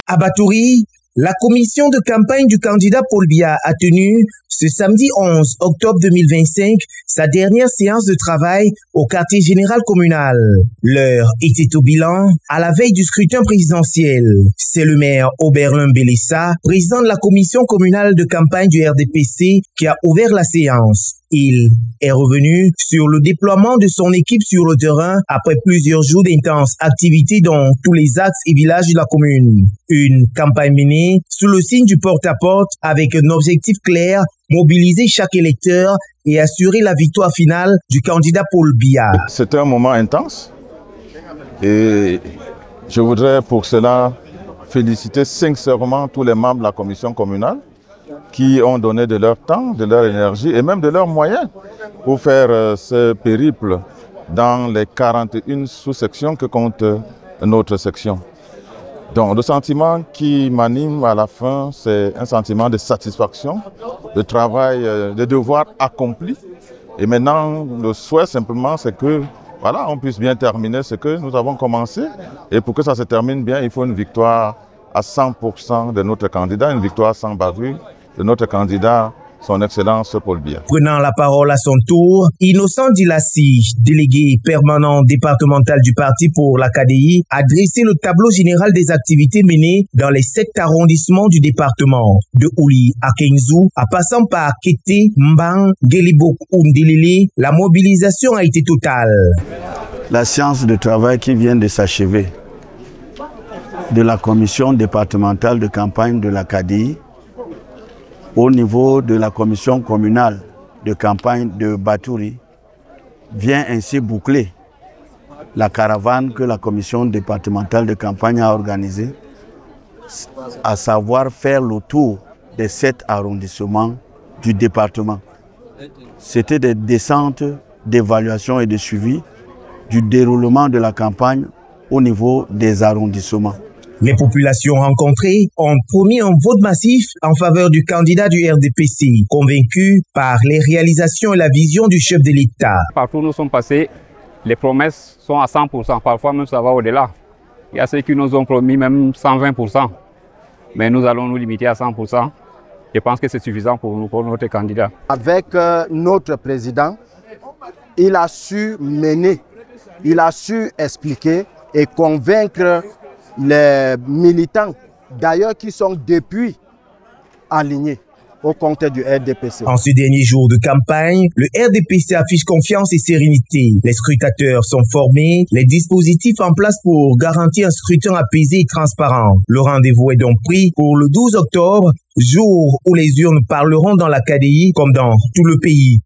À Batouri, la commission de campagne du candidat Paul Biya a tenu ce samedi 11 octobre 2025 sa dernière séance de travail au quartier général communal. L'heure était au bilan à la veille du scrutin présidentiel. C'est le maire Oberlin Bélissa, président de la commission communale de campagne du RDPC, qui a ouvert la séance. Il est revenu sur le déploiement de son équipe sur le terrain après plusieurs jours d'intenses activités dans tous les axes et villages de la commune. Une campagne menée sous le signe du porte-à-porte avec un objectif clair, mobiliser chaque électeur et assurer la victoire finale du candidat Paul Biya. C'était un moment intense et je voudrais pour cela féliciter sincèrement tous les membres de la commission communale qui ont donné de leur temps, de leur énergie et même de leurs moyens pour faire ce périple dans les 41 sous-sections que compte notre section. Donc le sentiment qui m'anime à la fin, c'est un sentiment de satisfaction, de travail, de devoir accompli. Et maintenant, le souhait simplement, c'est que voilà, on puisse bien terminer ce que nous avons commencé. Et pour que ça se termine bien, il faut une victoire à 100% de notre candidat, une victoire sans bavure de notre candidat, son Excellence Paul Biya. Prenant la parole à son tour, Innocent Dilassi, délégué permanent départemental du parti pour la KDI, a dressé le tableau général des activités menées dans les 7 arrondissements du département, de Ouli à Kenzou, en passant par Kété, Mbang, Gelibok ou Ndélélé. La mobilisation a été totale. La séance de travail qui vient de s'achever de la commission départementale de campagne de la KDI au niveau de la commission communale de campagne de Batouri vient ainsi boucler la caravane que la commission départementale de campagne a organisée, à savoir faire le tour des 7 arrondissements du département. C'était des descentes d'évaluation et de suivi du déroulement de la campagne au niveau des arrondissements. Les populations rencontrées ont promis un vote massif en faveur du candidat du RDPC, convaincus par les réalisations et la vision du chef de l'État. Partout où nous sommes passés, les promesses sont à 100%, parfois même ça va au-delà. Il y a ceux qui nous ont promis même 120%, mais nous allons nous limiter à 100%. Je pense que c'est suffisant pour nous, pour notre candidat. Avec notre président, il a su mener, il a su expliquer et convaincre les militants, d'ailleurs qui sont depuis alignés au compte du RDPC. En ce dernier jour de campagne, le RDPC affiche confiance et sérénité. Les scrutateurs sont formés, les dispositifs en place pour garantir un scrutin apaisé et transparent. Le rendez-vous est donc pris pour le 12 octobre, jour où les urnes parleront dans la KDI comme dans tout le pays.